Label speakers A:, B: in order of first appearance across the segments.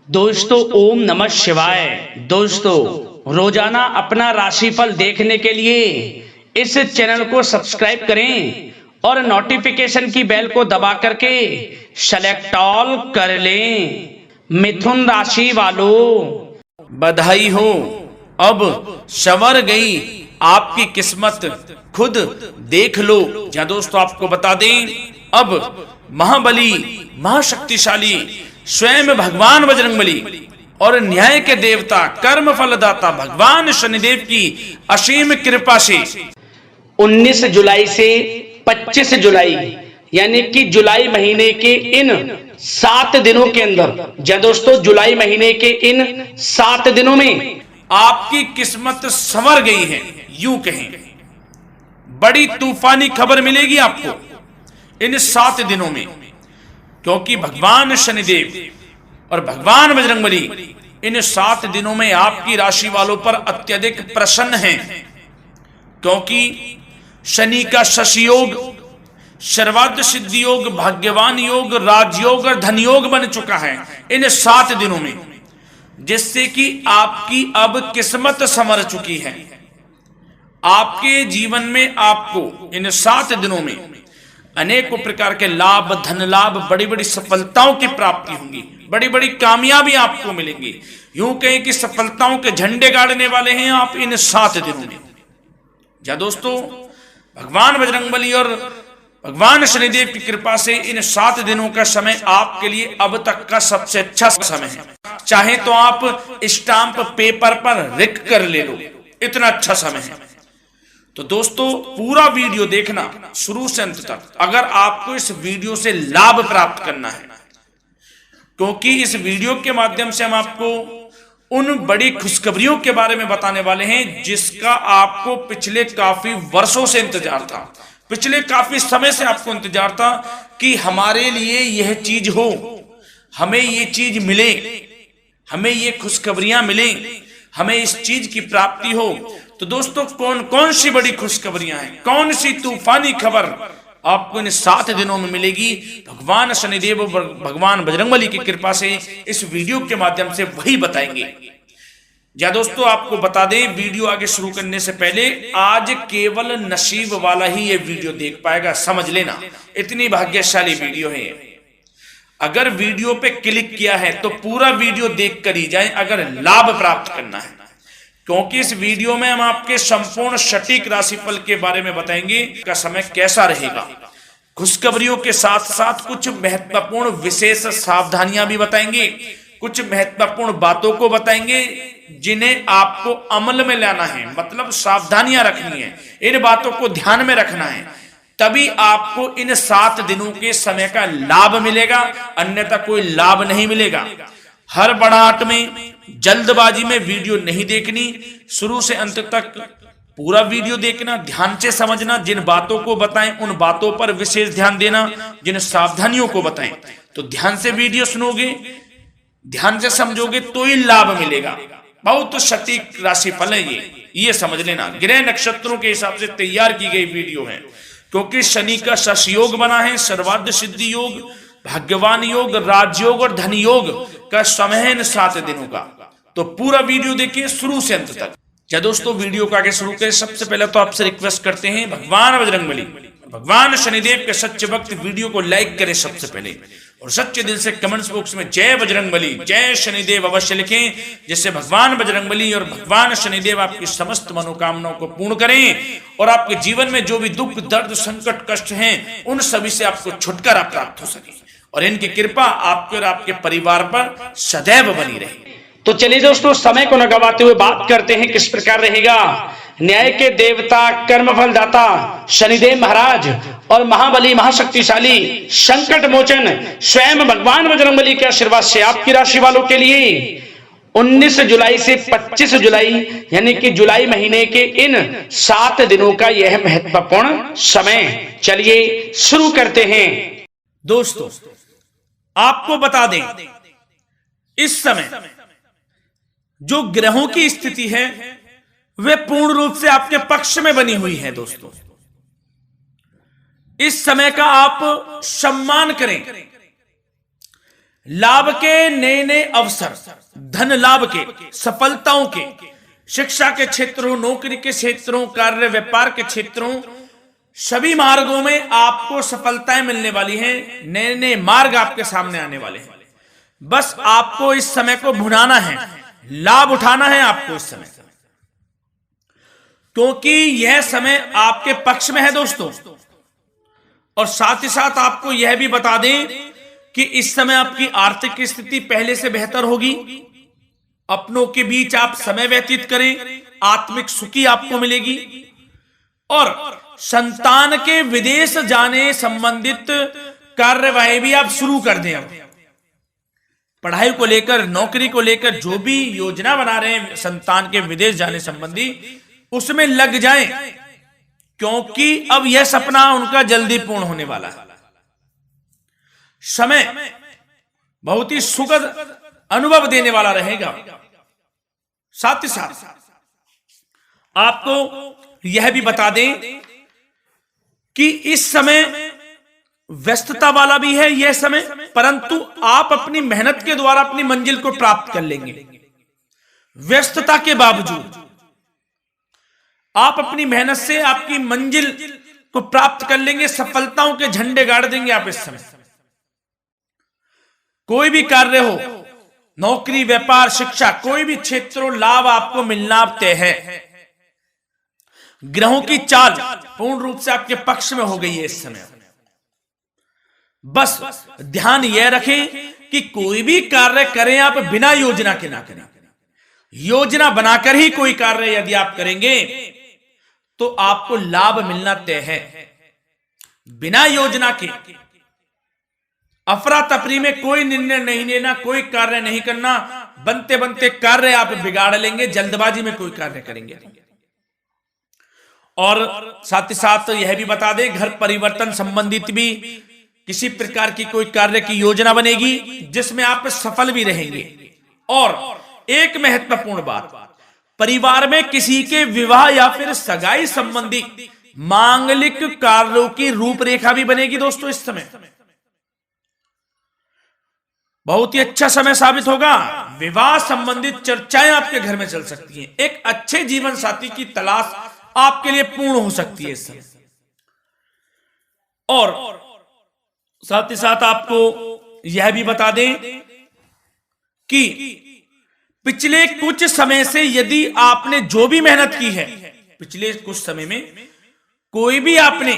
A: दोस्तों ओम नमः शिवाय। दोस्तों रोजाना अपना राशिफल देखने के लिए इस चैनल को सब्सक्राइब करें और नोटिफिकेशन की बेल को दबा करके सेलेक्ट ऑल कर लें। मिथुन राशि वालों
B: बधाई हो, अब संवर गई आपकी किस्मत, खुद देख लो। या दोस्तों आपको बता दें, अब महाबली महाशक्तिशाली स्वयं भगवान बजरंगबली और न्याय के देवता कर्म फलदाता भगवान शनिदेव की असीम कृपा से
A: 19 जुलाई से 25 जुलाई यानी कि जुलाई महीने के इन 7 दिनों के अंदर, या दोस्तों जुलाई महीने के इन 7 दिनों में
B: आपकी किस्मत संवर गई है। यूं कहें, बड़ी तूफानी खबर मिलेगी आपको इन 7 दिनों में, क्योंकि भगवान शनिदेव और भगवान बजरंगबली इन 7 दिनों में आपकी राशि वालों पर अत्यधिक प्रसन्न हैं, क्योंकि शनि का शशि योग, सर्वार्थ सिद्धि योग, भाग्यवान योग, राजयोग और धन योग बन चुका है इन 7 दिनों में, जिससे कि आपकी अब किस्मत संवर चुकी है। आपके जीवन में आपको इन 7 दिनों में अनेकों प्रकार के लाभ, धन लाभ, बड़ी बड़ी सफलताओं की प्राप्ति होंगी, बड़ी बड़ी कामयाबी आपको मिलेंगी। यूं कहें कि सफलताओं के झंडे गाड़ने वाले हैं आप इन 7 दिनों में। या दोस्तों भगवान बजरंगबली और भगवान शनिदेव की कृपा से इन 7 दिनों का समय आपके लिए अब तक का सबसे अच्छा समय है। चाहे तो आप स्टाम्प पेपर पर लिख कर ले लो, इतना अच्छा समय है। तो दोस्तों पूरा वीडियो देखना शुरू से अंत तक, अगर आपको इस वीडियो से लाभ प्राप्त करना है, क्योंकि इस वीडियो के माध्यम से हम आपको उन बड़ी खुशखबरियों के बारे में बताने वाले हैं जिसका आपको पिछले काफी वर्षों से इंतजार था, पिछले काफी समय से आपको इंतजार था कि हमारे लिए यह चीज हो, हमें ये चीज मिले, हमें ये खुशखबरियां मिले, हमें इस चीज की प्राप्ति हो। तो दोस्तों कौन कौन सी बड़ी खुशखबरियां हैं, कौन सी तूफानी खबर आपको इन 7 दिनों में मिलेगी, भगवान शनिदेव और भगवान बजरंगबली की कृपा से इस वीडियो के माध्यम से वही बताएंगे। या दोस्तों आपको बता दें, वीडियो आगे शुरू करने से पहले आज केवल नसीब वाला ही ये वीडियो देख पाएगा, समझ लेना, इतनी भाग्यशाली वीडियो है। अगर वीडियो पे क्लिक किया है तो पूरा वीडियो देख कर ही जाए अगर लाभ प्राप्त करना है, क्योंकि इस वीडियो में हम आपके संपूर्ण सटीक राशिफल के बारे में बताएंगे का समय कैसा रहेगा। खुशखबरियों के साथ साथ कुछ महत्वपूर्ण विशेष सावधानियां भी बताएंगे, कुछ महत्वपूर्ण बातों को बताएंगे जिन्हें आपको अमल में लाना है, मतलब सावधानियां रखनी है, इन बातों को ध्यान में रखना है, तभी आपको इन 7 दिनों के समय का लाभ मिलेगा, अन्यथा कोई लाभ नहीं मिलेगा। हर बढ़ाहट में, जल्दबाजी में वीडियो नहीं देखनी, शुरू से अंत तक पूरा वीडियो देखना, ध्यान से समझना, जिन बातों को बताएं उन बातों पर विशेष ध्यान देना, जिन सावधानियों को बताएं तो ध्यान से वीडियो सुनोगे, ध्यान से समझोगे तो ही लाभ मिलेगा। बहुत सटीक राशिफल है ये समझ लेना। ग्रह नक्षत्रों के हिसाब से तैयार की गई वीडियो है, क्योंकि शनि का शशि योग बना है, सर्वार्थ सिद्धि योग, भाग्यवान योग, राजयोग और धन योग का समय है इन 7 दिनों का। तो पूरा वीडियो देखिए शुरू से अंत तक। या दोस्तों वीडियो को आगे शुरू करें, सबसे पहले तो आपसे रिक्वेस्ट करते हैं, भगवान बजरंगबली, भगवान शनिदेव के सच्चे भक्त वीडियो को लाइक करें सबसे पहले, और सच्चे दिल से कमेंट्स बॉक्स में जय बजरंगबली, जय शनिदेव अवश्य लिखें, जिससे भगवान बजरंगबली और भगवान शनिदेव आपकी समस्त मनोकामनाओं को पूर्ण करें और आपके जीवन में जो भी दुख, दर्द, संकट, कष्ट हैं उन सभी से आपको छुटकारा प्राप्त हो सके और इनकी कृपा आपके और आपके परिवार पर सदैव बनी रहे।
A: तो चलिए दोस्तों समय को न गवाते हुए बात करते हैं किस प्रकार रहेगा न्याय के देवता, कर्मफल दाता शनिदेव महाराज और महाबली महाशक्तिशाली संकट मोचन स्वयं भगवान बजरंगबली के आशीर्वाद से आपकी राशि वालों के लिए 19 जुलाई से 25 जुलाई यानी कि जुलाई महीने के इन 7 दिनों का यह महत्वपूर्ण समय। चलिए शुरू करते हैं।
B: दोस्तों आपको बता दें, इस समय जो ग्रहों की स्थिति है वे पूर्ण रूप से आपके पक्ष में बनी हुई है। दोस्तों इस समय का आप सम्मान करें, लाभ के नए नए अवसर, धन लाभ के, सफलताओं के, शिक्षा के क्षेत्रों, नौकरी के क्षेत्रों, कार्य व्यापार के क्षेत्रों, सभी मार्गों में आपको सफलताएं मिलने वाली हैं। नए नए मार्ग आपके सामने आने वाले हैं। बस आपको इस समय को भुनाना है, लाभ उठाना है आपको इस समय, क्योंकि यह समय आपके पक्ष में है दोस्तों। और साथ ही साथ आपको यह भी बता दें कि इस समय आपकी आर्थिक स्थिति पहले से बेहतर होगी। अपनों के बीच आप समय व्यतीत करें, आत्मिक सुखी आपको मिलेगी। और संतान के विदेश जाने संबंधित कार्यवाही भी आप शुरू कर दें। पढ़ाई को लेकर, नौकरी को लेकर जो भी योजना बना रहे हैं संतान के विदेश जाने संबंधी, उसमें लग जाएं, क्योंकि अब यह सपना उनका जल्दी पूर्ण होने वाला है। समय बहुत ही सुखद अनुभव देने वाला रहेगा। साथ ही साथ आपको यह भी बता दें कि इस समय व्यस्तता वाला भी है यह समय, परंतु आप अपनी मेहनत के द्वारा अपनी मंजिल को प्राप्त कर लेंगे। व्यस्तता के बावजूद आप अपनी मेहनत से आपकी मंजिल को प्राप्त कर लेंगे। सफलताओं के झंडे गाड़ देंगे आप इस समय। कोई भी कार्य हो, नौकरी, व्यापार, शिक्षा, कोई भी क्षेत्र, लाभ आपको मिलना तय है। ग्रहों की चाल पूर्ण रूप से आपके पक्ष में हो गई है इस समय। बस ध्यान यह रखें कि कोई भी कार्य करें आप बिना योजना के ना करें। योजना बनाकर ही कोई कार्य यदि आप करेंगे तो आपको लाभ मिलना तय है। बिना योजना के अफरा तफरी में कोई निर्णय नहीं लेना, कोई कार्य नहीं करना। बनते बनते कार्य आप बिगाड़ लेंगे, जल्दबाजी में कोई कार्य करेंगे। और साथ ही साथ यह भी बता दें, घर परिवर्तन संबंधित भी किसी प्रकार की कोई कार्य की योजना बनेगी जिसमें आप सफल भी रहेंगे। और एक महत्वपूर्ण बात, परिवार में किसी के विवाह या फिर सगाई संबंधी मांगलिक कार्यों की रूपरेखा भी बनेगी दोस्तों। इस समय बहुत ही अच्छा समय साबित होगा। विवाह संबंधित चर्चाएं आपके घर में चल सकती हैं। एक अच्छे जीवन साथी की तलाश आपके लिए पूर्ण हो सकती है इस समय। और साथ ही साथ आपको यह भी बता दें कि पिछले कुछ समय से यदि आपने जो भी मेहनत की है, पिछले कुछ समय में कोई भी आपने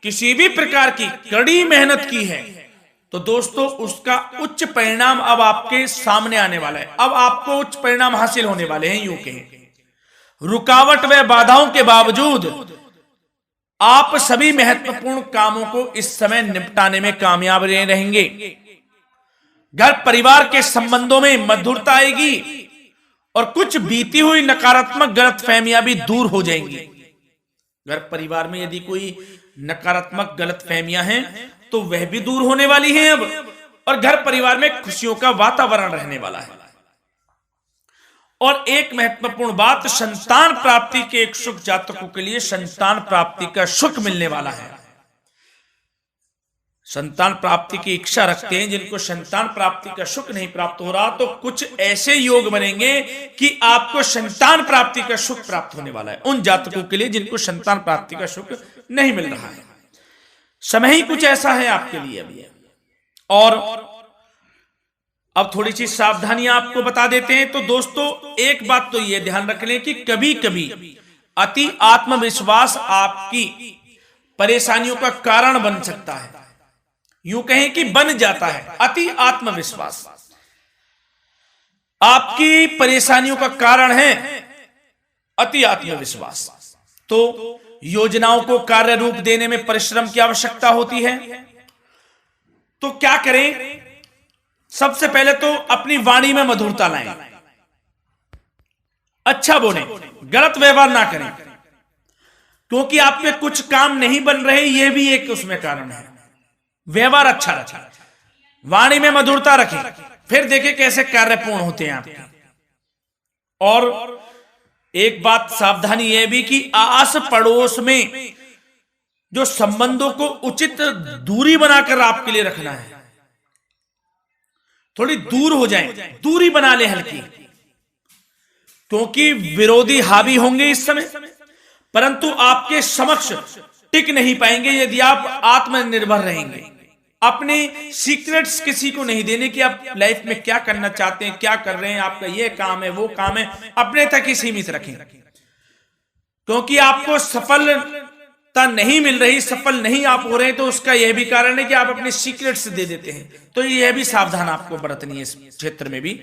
B: किसी भी प्रकार की कड़ी मेहनत की है, तो दोस्तों उसका उच्च परिणाम अब आपके सामने आने वाला है। अब आपको उच्च परिणाम हासिल होने वाले हैं। यूं कहें, रुकावट व बाधाओं के बावजूद आप सभी महत्वपूर्ण कामों को इस समय निपटाने में कामयाब रहेंगे। घर परिवार के संबंधों में मधुरता आएगी और कुछ बीती हुई नकारात्मक गलतफहमियां भी दूर हो जाएंगी। घर परिवार में यदि कोई नकारात्मक गलतफहमियां हैं तो वह भी दूर होने वाली हैं अब, और घर परिवार में खुशियों का वातावरण रहने वाला है। और एक महत्वपूर्ण बात, संतान प्राप्ति के इच्छुक जातकों के लिए संतान प्राप्ति का सुख मिलने वाला है। संतान प्राप्ति की इच्छा रखते हैं जिनको संतान प्राप्ति का सुख नहीं प्राप्त हो रहा, तो कुछ ऐसे योग बनेंगे कि आपको संतान प्राप्ति का सुख प्राप्त होने वाला है। उन जातकों के लिए जिनको संतान प्राप्ति का सुख नहीं मिल रहा है, समय ही कुछ ऐसा है आपके लिए अभी। और अब थोड़ी सी सावधानियां आपको बता देते हैं। तो दोस्तों एक बात तो यह ध्यान रख लें कि कभी कभी अति आत्मविश्वास आपकी परेशानियों का कारण बन सकता है। यूं कहें कि बन जाता है। अति आत्मविश्वास आपकी परेशानियों का कारण है। अति आत्मविश्वास तो योजनाओं को कार्य रूप देने में परिश्रम की आवश्यकता होती है। तो क्या करें? सबसे पहले तो अपनी वाणी में मधुरता लाएं, अच्छा बोलें, गलत व्यवहार ना करें, क्योंकि आप पे कुछ काम नहीं बन रहे, यह भी एक उसमें कारण है। व्यवहार अच्छा रखें, वाणी में मधुरता रखें, फिर देखें कैसे कार्य पूर्ण होते हैं आपके। और एक बात सावधानी यह भी कि आस पड़ोस में जो संबंधों को उचित दूरी बनाकर आपके लिए रखना है। थोड़ी दूर हो जाएं, दूरी बना ले हल्की, क्योंकि विरोधी हावी होंगे इस समय, परंतु आपके समक्ष टिक नहीं पाएंगे यदि आप आत्मनिर्भर रहेंगे। अपने सीक्रेट्स किसी को नहीं देने कि आप लाइफ में क्या करना चाहते हैं, क्या कर रहे हैं, आपका ये काम है वो काम है, अपने तक ही सीमित रखें, क्योंकि आपको सफलता नहीं मिल रही, सफल नहीं आप हो रहे, तो उसका यह भी कारण है कि आप अपने सीक्रेट्स दे देते हैं। तो यह भी सावधान आपको बरतनी है, इस क्षेत्र में भी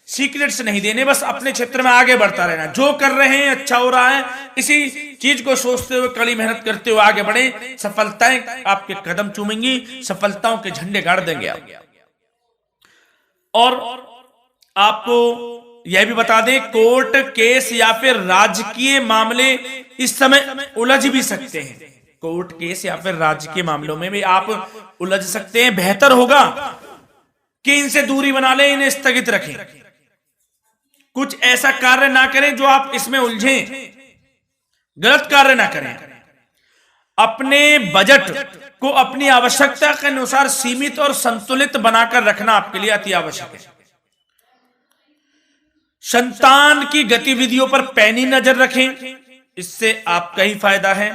B: सीक्रेट्स नहीं देने, बस अपने क्षेत्र में आगे बढ़ता रहना, जो कर रहे हैं अच्छा हो रहा है, इसी चीज को सोचते हुए कड़ी मेहनत करते हुए आगे बढ़े, सफलताएं आपके कदम चूमेंगी, सफलताओं के झंडे गाड़ देंगे आप। और आपको यह भी बता दें, कोर्ट केस या फिर राजकीय मामले इस समय उलझ भी सकते हैं, कोर्ट केस या फिर राजकीय मामलों में भी आप उलझ सकते हैं। बेहतर होगा कि इनसे दूरी बना लें, इन्हें स्थगित रखें, कुछ ऐसा कार्य ना करें जो आप इसमें उलझें, गलत कार्य ना करें। अपने बजट को अपनी आवश्यकता के अनुसार सीमित और संतुलित बनाकर रखना आपके लिए अति आवश्यक है। संतान की गतिविधियों पर पैनी नजर रखें, इससे आपका ही फायदा है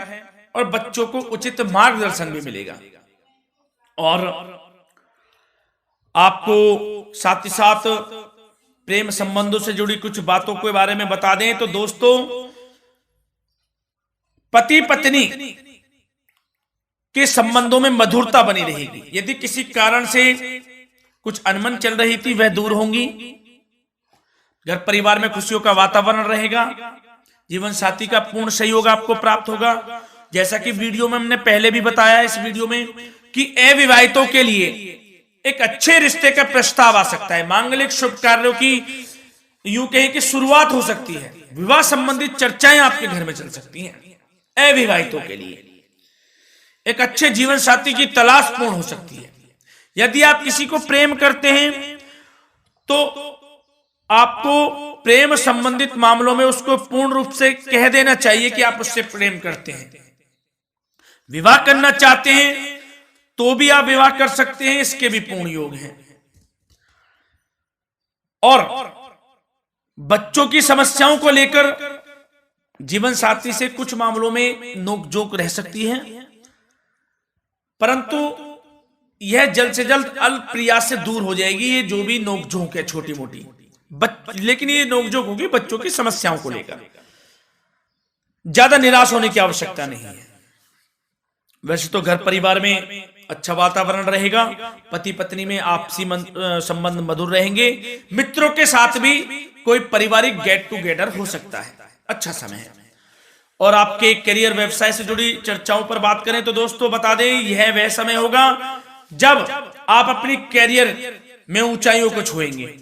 B: और बच्चों को उचित मार्गदर्शन भी मिलेगा। और आपको साथ ही साथ प्रेम संबंधों से जुड़ी कुछ बातों के बारे में बता दें तो दोस्तों, पति पत्नी के संबंधों में मधुरता बनी रहेगी। यदि किसी कारण से कुछ अनबन चल रही थी वह दूर होंगी, घर परिवार में खुशियों का वातावरण रहेगा, जीवन साथी का पूर्ण सहयोग आपको प्राप्त होगा। जैसा कि वीडियो में हमने पहले भी बताया इस वीडियो में कि अविवाहितों के लिए एक अच्छे रिश्ते का प्रस्ताव आ सकता है, मांगलिक शुभ कार्यों की यूं कहें कि शुरुआत हो सकती है, विवाह संबंधित चर्चाएं आपके घर में चल सकती हैं। अविवाहितों के लिए एक अच्छे जीवन साथी की तलाश पूर्ण हो सकती है। यदि आप किसी को प्रेम करते हैं तो आपको प्रेम संबंधित मामलों में उसको पूर्ण रूप से कह देना चाहिए कि आप उससे प्रेम करते हैं। विवाह करना चाहते हैं तो भी आप विवाह कर सकते हैं, इसके भी पूर्ण योग हैं। और बच्चों की समस्याओं को लेकर जीवन साथी से कुछ मामलों में नोकझोंक रह सकती है, परंतु यह जल्द से जल्द अल्प प्रयास से दूर हो जाएगी। ये जो भी नोकझोंक है छोटी मोटी, लेकिन ये नोकझोंक होगी बच्चों की समस्याओं को लेकर, ज्यादा निराश होने की आवश्यकता नहीं है। वैसे तो घर परिवार में अच्छा वातावरण रहेगा, पति पत्नी में आपसी संबंध मधुर रहेंगे, मित्रों के साथ भी कोई पारिवारिक गेट टुगेदर हो सकता है, अच्छा समय है। और आपके करियर व्यवसाय से जुड़ी चर्चाओं पर बात करें तो दोस्तों बता दें, यह वह समय होगा जब आप अपनी करियर में ऊंचाइयों को छुएंगे।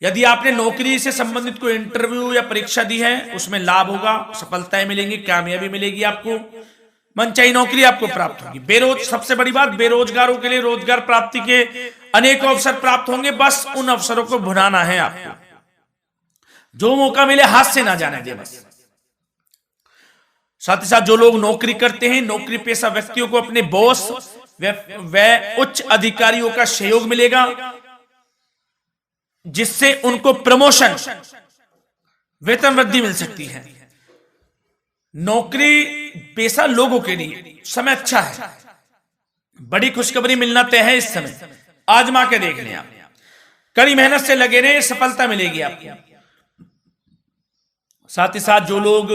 B: यदि आपने नौकरी से संबंधित कोई इंटरव्यू या परीक्षा दी है, उसमें लाभ होगा, सफलताएं मिलेंगी, कामयाबी मिलेगी, आपको मनचाही नौकरी आपको प्राप्त होगी। सबसे बड़ी बात, बेरोजगारों के लिए रोजगार प्राप्ति के अनेक अवसर प्राप्त होंगे, बस उन अवसरों को भुनाना है आपको। जो मौका मिले हाथ से ना जाने दे बस। साथ ही साथ जो लोग नौकरी करते हैं, नौकरी पेशा व्यक्तियों को अपने बॉस व उच्च अधिकारियों का सहयोग मिलेगा, जिससे उनको प्रमोशन, वेतन वृद्धि मिल सकती है। नौकरी पेशा लोगों के लिए समय अच्छा है, बड़ी खुशखबरी मिलना तय है इस समय, आजमा के देख लें आप। कड़ी मेहनत से लगे रहे, सफलता मिलेगी आपको। साथ ही साथ जो लोग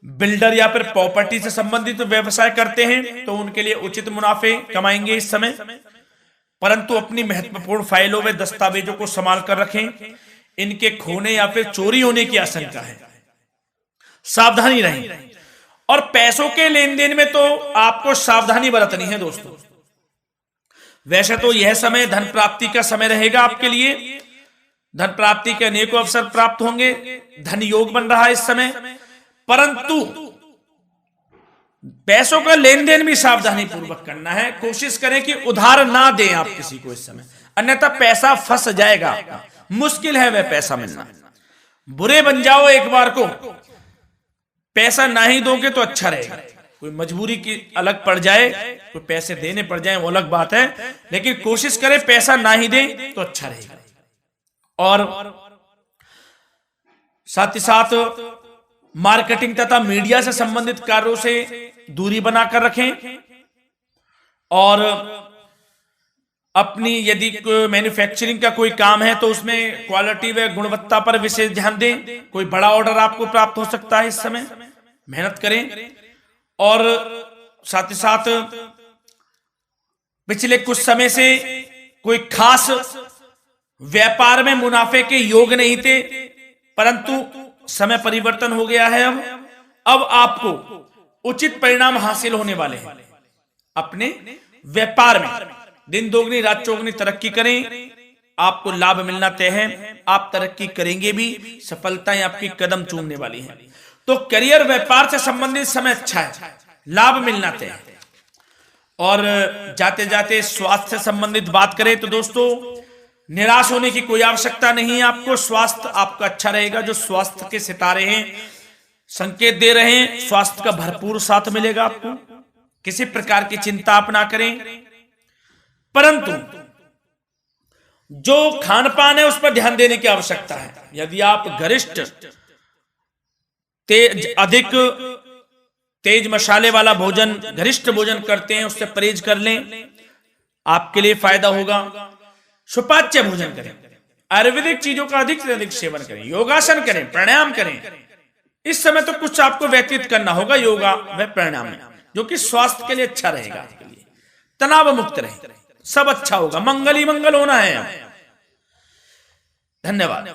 B: बिल्डर या फिर प्रॉपर्टी से संबंधित व्यवसाय करते हैं तो उनके लिए उचित मुनाफे कमाएंगे इस समय, परंतु अपनी महत्वपूर्ण फाइलों व दस्तावेजों को संभाल कर रखें, इनके खोने या फिर चोरी होने की आशंका है, सावधानी रहें। और पैसों के लेन देन में तो आपको सावधानी बरतनी है दोस्तों। वैसे तो यह समय धन प्राप्ति का समय रहेगा आपके लिए, धन प्राप्ति के अनेकों अवसर प्राप्त होंगे, धन योग बन रहा है इस समय, परंतु पैसों का लेन देन भी सावधानी पूर्वक करना है। कोशिश करें कि उधार ना दें आप किसी को इस समय, अन्यथा पैसा फंस जाएगा, मुश्किल है वह पैसा मिलना। बुरे बन जाओ एक बार को, पैसा ना ही दोगे तो अच्छा रहेगा। कोई मजबूरी की अलग पड़ जाए, कोई पैसे देने पड़ जाए वो अलग बात है, लेकिन कोशिश करें पैसा ना ही दें तो अच्छा रहेगा। और साथ ही साथ मार्केटिंग तथा मीडिया से संबंधित कार्यों से दूरी बनाकर रखें। और अपनी यदि मैन्युफैक्चरिंग का कोई काम है तो उसमें क्वालिटी व गुणवत्ता पर विशेष ध्यान दें। कोई बड़ा ऑर्डर आपको प्राप्त हो सकता है इस समय, मेहनत करें। और साथ ही साथ पिछले कुछ समय से कोई खास व्यापार में मुनाफे के योग नहीं थे, परंतु समय परिवर्तन हो गया है। अब आपको उचित परिणाम हासिल होने वाले हैं। अपने व्यापार में दिन दोगुनी रात चौगुनी तरक्की करें, आपको लाभ मिलना तय है। आप तरक्की करेंगे भी, सफलताएं आपकी कदम चूमने वाली हैं। तो करियर व्यापार से संबंधित समय अच्छा है, लाभ मिलना तय है। और जाते जाते स्वास्थ्य से संबंधित बात करें तो दोस्तों निराश होने की कोई आवश्यकता नहीं है। आपको स्वास्थ्य आपका अच्छा रहेगा। जो स्वास्थ्य के सितारे हैं संकेत दे रहे हैं, स्वास्थ्य का भरपूर साथ मिलेगा आपको। किसी प्रकार की चिंता आप ना करें, परंतु जो खान पान है उस पर ध्यान देने की आवश्यकता है। यदि आप गरिष्ठ अधिक तेज मसाले वाला भोजन, गरिष्ठ भोजन करते हैं, उससे परहेज कर लें, आपके लिए फायदा होगा। सुपाच्य भोजन करें, आयुर्वेदिक चीजों का अधिक से अधिक सेवन करें, योगासन करें, प्राणायाम करें। इस समय तो कुछ आपको व्यतीत करना होगा योगा व प्राणायाम में, जो कि स्वास्थ्य के लिए अच्छा रहेगा, आपके लिए तनाव मुक्त रहे, सब अच्छा होगा। मंगल ही मंगल होना है। धन्यवाद।